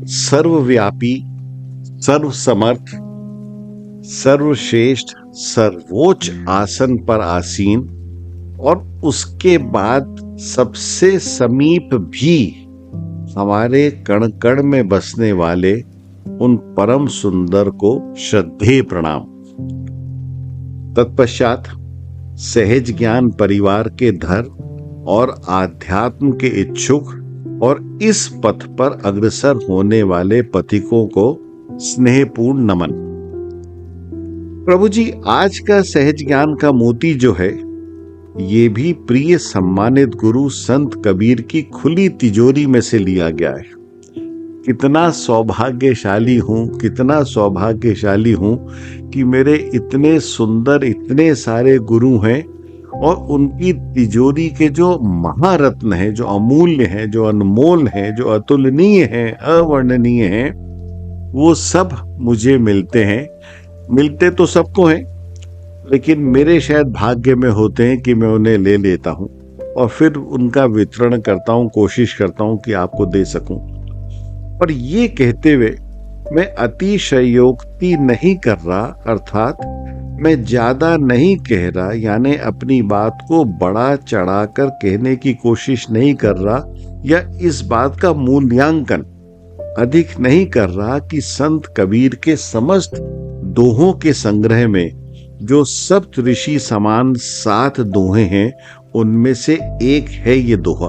सर्वव्यापी, सर्वसमर्थ, सर्वश्रेष्ठ, सर्वोच्च आसन पर आसीन और उसके बाद सबसे समीप भी हमारे कण कण में बसने वाले उन परम सुंदर को श्रद्धेय प्रणाम। तत्पश्चात सहज ज्ञान परिवार के धर और आध्यात्म के इच्छुक और इस पथ पर अग्रसर होने वाले पथिकों को स्नेहपूर्ण नमन। प्रभु जी, आज का सहज ज्ञान का मोती जो है, ये भी प्रिय सम्मानित गुरु संत कबीर की खुली तिजोरी में से लिया गया है। कितना सौभाग्यशाली हूं, कितना सौभाग्यशाली हूं कि मेरे इतने सुंदर, इतने सारे गुरु हैं और उनकी तिजोरी के जो महारत्न हैं, जो अमूल्य हैं, जो अनमोल हैं, जो अतुलनीय हैं, अवर्णनीय हैं, वो सब मुझे मिलते हैं। मिलते तो सबको हैं, लेकिन मेरे शायद भाग्य में होते हैं कि मैं उन्हें ले लेता हूं और फिर उनका वितरण करता हूं, कोशिश करता हूं कि आपको दे सकूं। पर ये कहते हुए मैं अतिशयोक्ति नहीं कर रहा, अर्थात मैं ज्यादा नहीं कह रहा, यानी अपनी बात को बड़ा चढ़ाकर कहने की कोशिश नहीं कर रहा या इस बात का मूल्यांकन अधिक नहीं कर रहा कि संत कबीर के समस्त दोहों के संग्रह में जो सप्त ऋषि समान 7 दोहे हैं, उनमें से एक है ये दोहा।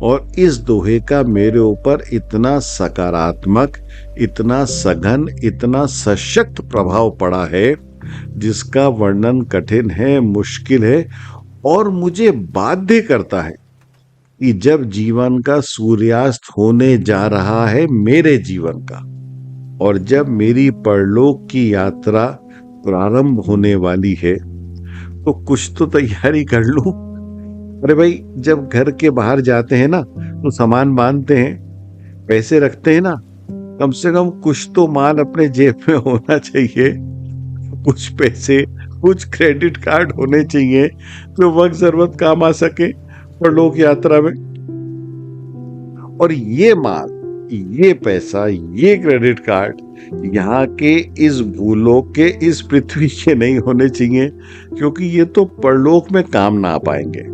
और इस दोहे का मेरे ऊपर इतना सकारात्मक, इतना सघन, इतना सशक्त प्रभाव पड़ा है जिसका वर्णन कठिन है, मुश्किल है और मुझे बाध्य करता है कि जब जीवन का सूर्यास्त होने जा रहा है, मेरे जीवन का, और जब मेरी परलोक की यात्रा प्रारंभ होने वाली है, तो कुछ तो तैयारी कर लूं। अरे भाई, जब घर के बाहर जाते हैं ना, तो सामान बांधते हैं, पैसे रखते हैं ना, कम से कम कुछ तो माल अपने जेब में होना चाहिए। कुछ पैसे, कुछ क्रेडिट कार्ड होने चाहिए जो वक्त जरूरत काम आ सके परलोक यात्रा में। और ये माल, ये पैसा, ये क्रेडिट कार्ड यहाँ के इस भूलोक के, इस पृथ्वी के नहीं होने चाहिए, क्योंकि ये तो परलोक में काम ना आ पाएंगे।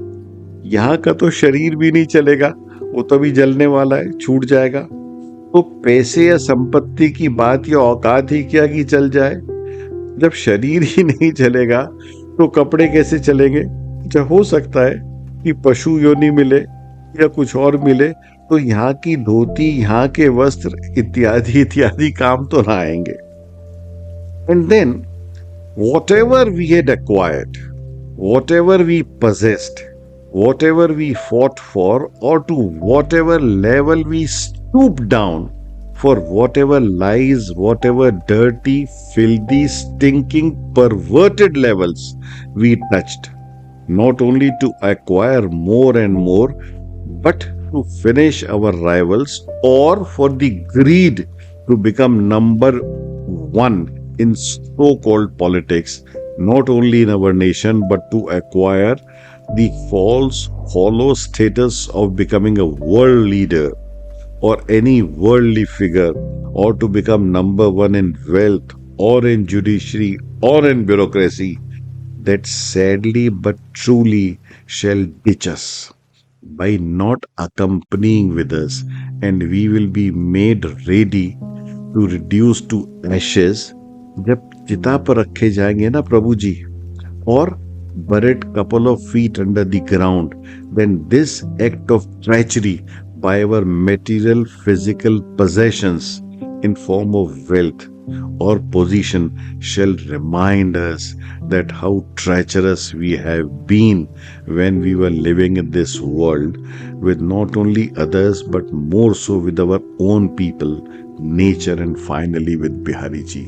यहाँ का तो शरीर भी नहीं चलेगा, वो तो भी जलने वाला है, छूट जाएगा। तो पैसे या संपत्ति की बात या औकात ही क्या कि चल जाए। जब शरीर ही नहीं चलेगा तो कपड़े कैसे चलेंगे? जब हो सकता है कि पशु योनि मिले या कुछ और मिले, तो यहाँ की धोती, यहाँ के वस्त्र इत्यादि इत्यादि काम तो ना आएंगे। And then whatever we had acquired, whatever we possessed, whatever we fought for, or to whatever level we stooped down, for whatever lies, whatever dirty, filthy, stinking, perverted levels we touched, not only to acquire more and more, but to finish our rivals, or for the greed to become number one in so-called politics, not only in our nation, but to acquire the false, hollow status of becoming a world leader or any worldly figure, or to become number one in wealth or in judiciary or in bureaucracy, that sadly but truly shall ditch us by not accompanying with us, and we will be made ready to reduce to ashes जब चिता पर रखे जाएंगे ना प्रभु जी, और buried couple of feet under the ground, then this act of treachery by our material physical possessions in form of wealth or position shall remind us that how treacherous we have been when we were living in this world with not only others but more so with our own people, nature, and finally with Bihari ji,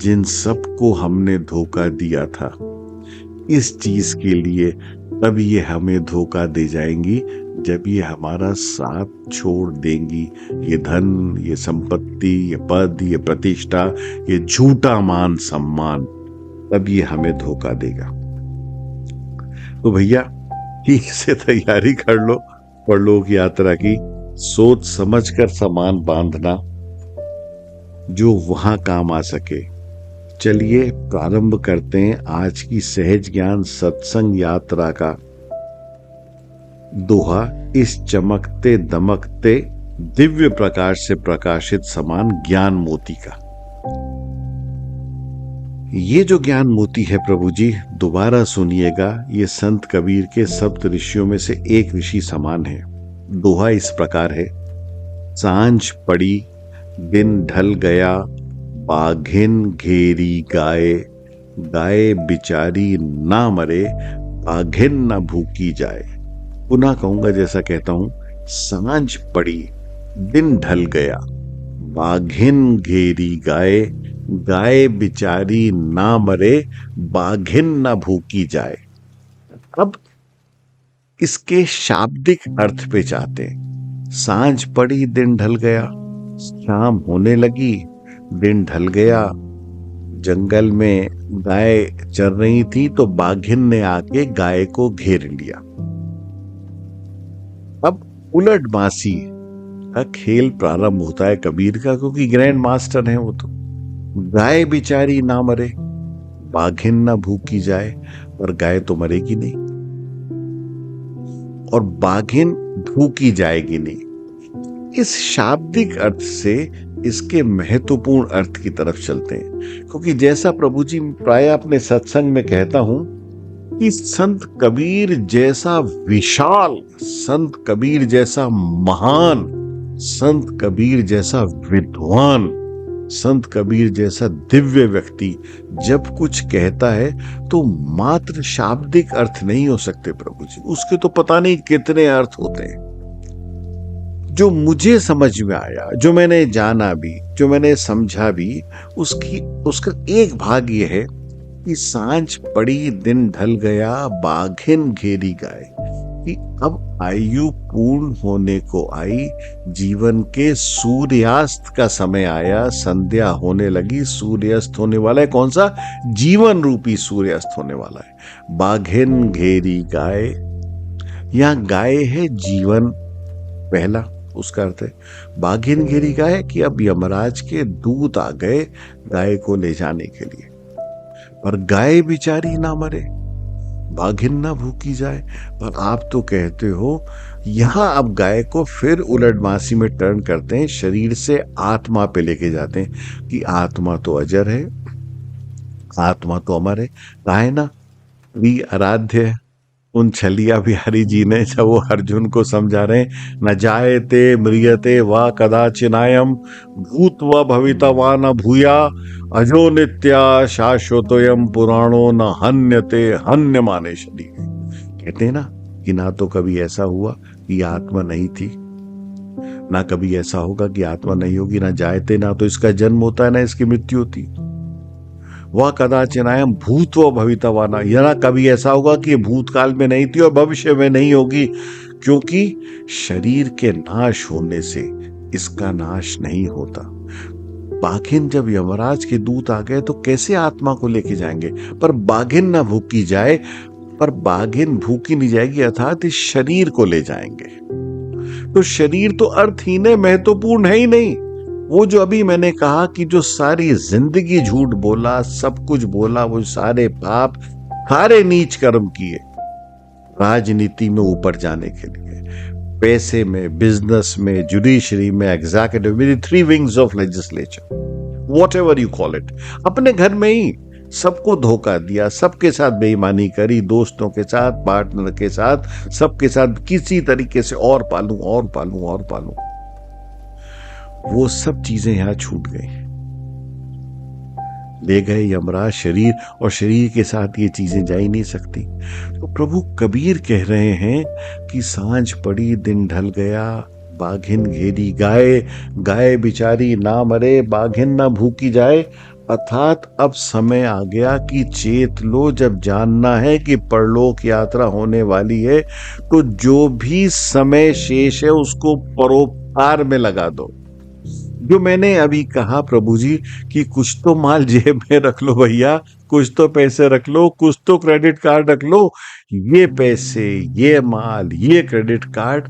जिन सबको हमने धोखा दिया था इस चीज के लिए, तब ये हमें धोखा दे जाएंगी जब ये हमारा साथ छोड़ देंगी। ये धन, ये संपत्ति, ये पद, ये प्रतिष्ठा, ये झूठा मान सम्मान, तब ये हमें धोखा देगा। तो भैया ठीक से तैयारी कर लो परलोक यात्रा की। सोच समझ कर सामान बांधना, जो वहां काम आ सके। चलिए प्रारंभ करते हैं आज की सहज ज्ञान सत्संग यात्रा का दोहा इस चमकते दमकते दिव्य प्रकाश से प्रकाशित समान ज्ञान मोती का। ये जो ज्ञान मोती है प्रभु जी, दोबारा सुनिएगा, ये संत कबीर के सप्त ऋषियों में से एक ऋषि समान है। दोहा इस प्रकार है। सांझ पड़ी दिन ढल गया, बाघिन घेरी गाय, गाय बिचारी ना मरे, बाघिन ना भूखी जाए। पुनः कहूंगा जैसा कहता हूं। सांझ पड़ी दिन ढल गया, बाघिन घेरी गाय, गाय बिचारी ना मरे, बाघिन ना भूखी जाए। अब इसके शाब्दिक अर्थ पे चाहते हैं। सांझ पड़ी दिन ढल गया, शाम होने लगी, दिन ढल गया। जंगल में गाय चर रही थी तो बाघिन ने आके गाय को घेर लिया। अब उलट बांसी का खेल प्रारंभ होता है कबीर का, क्योंकि ग्रैंड मास्टर है वो तो। गाय बिचारी ना मरे, बाघिन ना भूखी जाए, पर गाय तो मरेगी नहीं और बाघिन भूखी जाएगी नहीं। इस शाब्दिक अर्थ से इसके महत्वपूर्ण अर्थ की तरफ चलते हैं, क्योंकि जैसा प्रभु जी प्राय अपने सत्संग में कहता हूं कि संत कबीर जैसा विशाल, संत कबीर जैसा महान, संत कबीर जैसा विद्वान, संत कबीर जैसा दिव्य व्यक्ति जब कुछ कहता है तो मात्र शाब्दिक अर्थ नहीं हो सकते प्रभु जी, उसके तो पता नहीं कितने अर्थ होते हैं। जो मुझे समझ में आया, जो मैंने जाना भी, जो मैंने समझा भी, उसका एक भाग यह है कि सांझ पड़ी दिन ढल गया, बाघिन घेरी गाय, कि अब आयु पूर्ण होने को आई, जीवन के सूर्यास्त का समय आया, संध्या होने लगी, सूर्यास्त होने वाला है। कौन सा? जीवन रूपी सूर्यास्त होने वाला है। बाघिन घेरी गाय, यहां गाय है जीवन, पहला उसका अर्थ है। बाघिन घेरी गाय कि अब यमराज के दूत आ गए गाय को ले जाने के लिए, पर गाय बिचारी ना मरे, बाघिन ना भूखी जाए। पर आप तो कहते हो, यहां अब गाय को फिर उलट बांसी में टर्न करते हैं, शरीर से आत्मा पे लेके जाते हैं कि आत्मा तो अजर है, आत्मा तो अमर है। कहा ना, भी आराध्य है। उन छलिया बिहारी जी ने जब वो अर्जुन को समझा रहे हैं, न जायते म्रियते वा कदाचिनायम, भूत व भविता वा न भूया, अजो नित्या शाश्वतोयम पुराणो न हन्यते हन्य माने शरीर। कहते हैं ना कि ना तो कभी ऐसा हुआ कि आत्मा नहीं थी, ना कभी ऐसा होगा कि आत्मा नहीं होगी। ना जायते, ना तो इसका जन्म होता है, ना इसकी मृत्यु होती। वह कदाचिनायम भूत व भवितवाना, या ना कभी ऐसा होगा कि भूतकाल में नहीं थी और भविष्य में नहीं होगी, क्योंकि शरीर के नाश होने से इसका नाश नहीं होता। बाघिन जब यमराज के दूत आ गए तो कैसे आत्मा को लेके जाएंगे? पर बाघिन ना भूखी जाए, पर बाघिन भूखी नहीं जाएगी, अर्थात इस शरीर को ले जाएंगे। तो शरीर तो अर्थहीन है, महत्वपूर्ण है ही नहीं। वो जो अभी मैंने कहा कि जो सारी जिंदगी झूठ बोला, सब कुछ बोला, वो सारे पाप, सारे नीच कर्म किए राजनीति में ऊपर जाने के लिए, पैसे में, बिजनेस में, जुडिशरी में, एग्जीक्यूटिव में, 3 wings of legislature, whatever you call it. अपने घर में ही सबको धोखा दिया, सबके साथ बेईमानी करी, दोस्तों के साथ, पार्टनर के साथ, सबके साथ किसी तरीके से और पालूं और पालूं और पालूं। वो सब चीजें यहां छूट गई, ले गए यमराज शरीर, और शरीर के साथ ये चीजें जा ही नहीं सकती। तो प्रभु कबीर कह रहे हैं कि सांझ पड़ी दिन ढल गया, बाघिन घेरी गाय, गाय बिचारी ना मरे, बाघिन ना भूखी जाए। अर्थात अब समय आ गया कि चेत लो, जब जानना है कि परलोक यात्रा होने वाली है, तो जो भी समय शेष है उसको परोपकार में लगा दो। जो मैंने अभी कहा प्रभु जी कि कुछ तो माल जेब में रख लो भैया, कुछ तो पैसे रख लो, कुछ तो क्रेडिट कार्ड रख लो। ये पैसे, ये माल, ये क्रेडिट कार्ड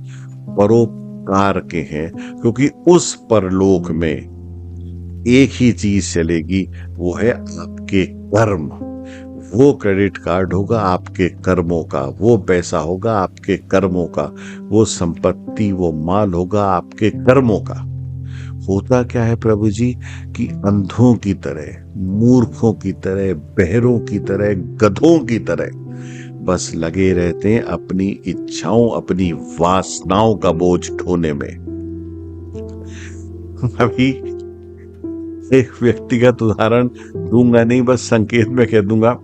परोपकार के हैं, क्योंकि उस परलोक में एक ही चीज चलेगी, वो है आपके कर्म। वो क्रेडिट कार्ड होगा आपके कर्मों का, वो पैसा होगा आपके कर्मों का, वो संपत्ति वो माल होगा आपके कर्मों का। होता क्या है प्रभु जी कि अंधों की तरह, मूर्खों की तरह, बहरों की तरह, गधों की तरह बस लगे रहते हैं अपनी इच्छाओं, अपनी वासनाओं का बोझ ढोने में। अभी एक व्यक्तिगत उदाहरण दूंगा नहीं, बस संकेत में कह दूंगा।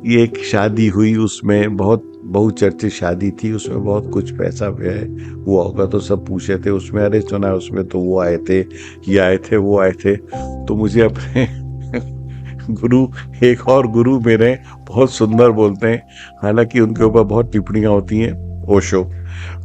ये एक शादी हुई, उसमें बहुत बहुचर्चित शादी थी, उसमें बहुत कुछ पैसा व्यय हुआ होगा, तो सब पूछे थे उसमें, अरे सुना उसमें तो वो आए थे, ये आए थे, वो आए थे। तो मुझे अपने गुरु, एक और गुरु मेरे बहुत सुंदर बोलते हैं, हालांकि उनके ऊपर बहुत टिप्पणियां होती हैं, ओशो।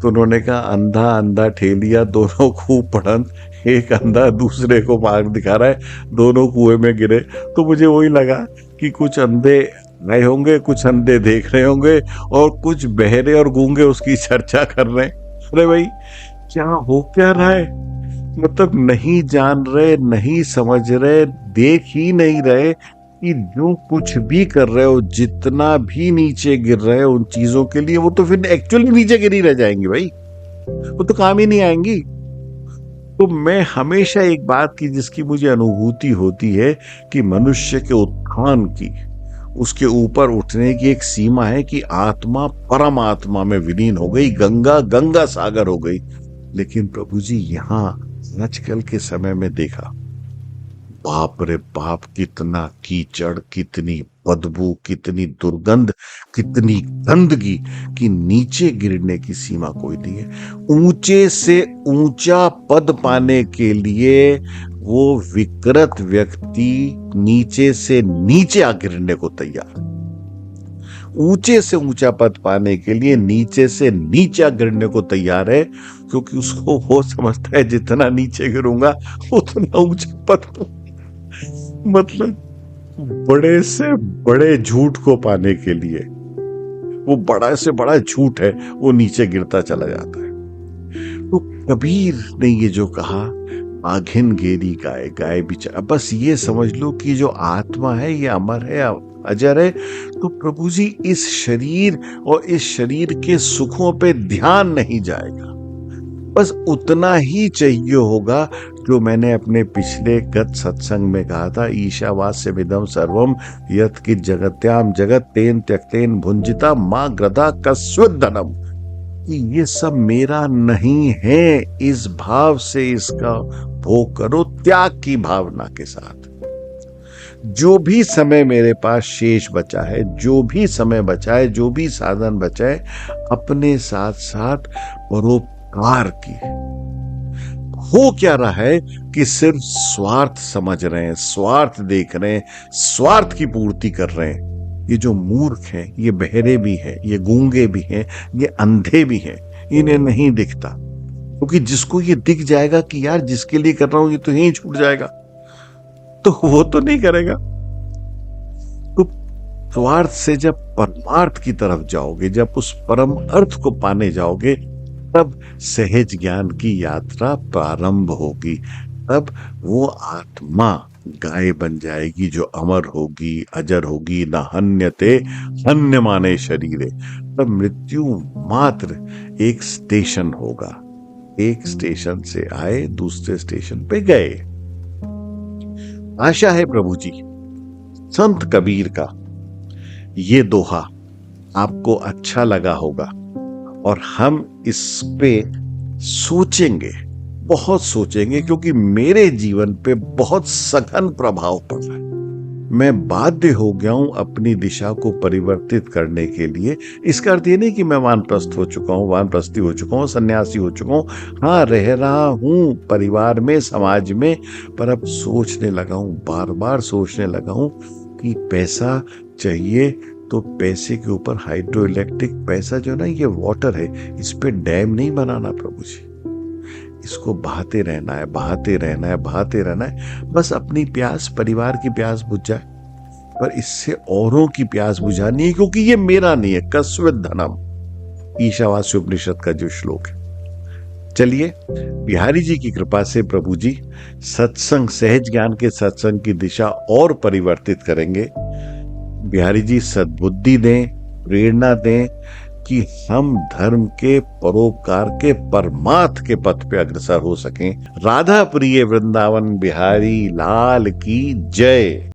तो उन्होंने कहा, अंधा अंधा ठेलिया दोनों खूब पढ़न, एक अंधा दूसरे को मार्ग दिखा रहा है, दोनों कुएं में गिरे। तो मुझे वही लगा कि कुछ अंधे नए होंगे, कुछ अंधे देख रहे होंगे, और कुछ बहरे और गूंगे उसकी चर्चा कर रहे हैं। अरे भाई, क्या हो क्या रहा है? मतलब नहीं जान रहे, नहीं समझ रहे, देख ही नहीं रहे कि जो कुछ भी कर रहे हो, जितना भी नीचे गिर रहे हो उन चीजों के लिए, वो तो फिर एक्चुअली नीचे गिरी रह जाएंगी भाई, वो तो काम ही नहीं आएंगी। तो मैं हमेशा एक बात की जिसकी मुझे अनुभूति होती है कि मनुष्य के उत्थान की, उसके ऊपर उठने की एक सीमा है कि आत्मा परमात्मा में विलीन हो गई, गंगा गंगा सागर हो गई। लेकिन प्रभु जी यहां आजकल के समय में देखा, बाप रे बाप, कितना कीचड़, कितनी बदबू, कितनी दुर्गंध, कितनी गंदगी कि नीचे गिरने की सीमा कोई नहीं है। ऊंचे से ऊंचा पद पाने के लिए वो विकृत व्यक्ति नीचे से नीचे आ गिरने को तैयार। ऊंचे से ऊंचा पद पाने के लिए नीचे से नीचे गिरने को तैयार है, क्योंकि उसको वो समझता है जितना नीचे गिरूंगा उतना ऊंचा पद। मतलब बड़े से बड़े झूठ को पाने के लिए, वो बड़ा से बड़ा झूठ है, वो नीचे गिरता चला जाता है। तो कबीर ने ये जो कहा, आघिन गेरी गाय गाय बिचारा, बस ये समझ लो कि जो आत्मा है ये अमर है, अजर है। तो प्रभु जी इस शरीर और इस शरीर के सुखों पे ध्यान नहीं जाएगा, बस उतना ही चाहिए होगा जो मैंने अपने पिछले गत सत्संग में कहा था, ईशावास्यमिदं सर्वम यत् कि जगत्याम जगत तेन त्यक्तेन भुंजिता मां ग्रदा कस्वित धनम, कि ये सब मेरा नहीं है, इस भाव से इसका भोग करो, त्याग की भावना के साथ। जो भी समय मेरे पास शेष बचा है, जो भी समय बचा है, जो भी साधन बचा है, अपने साथ साथ परोपकार की। हो क्या रहा है कि सिर्फ स्वार्थ समझ रहे हैं, स्वार्थ देख रहे हैं, स्वार्थ की पूर्ति कर रहे हैं। ये जो मूर्ख हैं, ये बहरे भी हैं, ये गूंगे भी हैं, ये अंधे भी हैं, इन्हें नहीं दिखता, क्योंकि जिसको ये दिख जाएगा कि यार जिसके लिए कर रहा हूं ये तो यहीं छूट जाएगा, तो वो तो नहीं करेगा। तो स्वार्थ से जब परमार्थ की तरफ जाओगे, जब उस परम अर्थ को पाने जाओगे, तब सहज ज्ञान की यात्रा प्रारंभ होगी। तब वो आत्मा गाय बन जाएगी जो अमर होगी, अजर होगी, न हन्यते हन्य माने शरीरे। तब मृत्यु मात्र एक स्टेशन होगा, एक स्टेशन से आए दूसरे स्टेशन पे गए। आशा है प्रभु जी संत कबीर का ये दोहा आपको अच्छा लगा होगा, और हम इस पे सोचेंगे, बहुत सोचेंगे, क्योंकि मेरे जीवन पे बहुत सघन प्रभाव पड़ रहा है। मैं बाध्य हो गया हूं अपनी दिशा को परिवर्तित करने के लिए। इसका अर्थ ये नहीं कि मैं वानप्रस्थ हो चुका हूं, वानप्रस्थी हो चुका हूं, सन्यासी हो चुका हूं। हाँ, रह रहा हूं परिवार में, समाज में, पर अब सोचने लगा हूं, बार बार सोचने लगा हूं कि पैसा चाहिए तो पैसे के ऊपर हाइड्रो इलेक्ट्रिक, पैसा जो ना ये वाटर है, इस पे डैम नहीं बनाना प्रभु जी, इसको बहाते रहना है, बहाते रहना है, बहाते रहना है। बस अपनी प्यास, परिवार की प्यास बुझ जाए, पर इससे औरों की प्यास बुझानी है, क्योंकि ये मेरा नहीं है। कस्वित धनम, ईशावास्य उपनिषद का जो श्लोक है। चलिए, बिहारी जी की कृपा से प्रभु जी सत्संग, सहज ज्ञान के सत्संग की दिशा और परिवर्तित करेंगे। बिहारी जी सद्बुद्धि दें, प्रेरणा दें कि हम धर्म के परोपकार के परमार्थ के पथ पे अग्रसर हो सकें। राधा प्रिय वृंदावन बिहारी लाल की जय।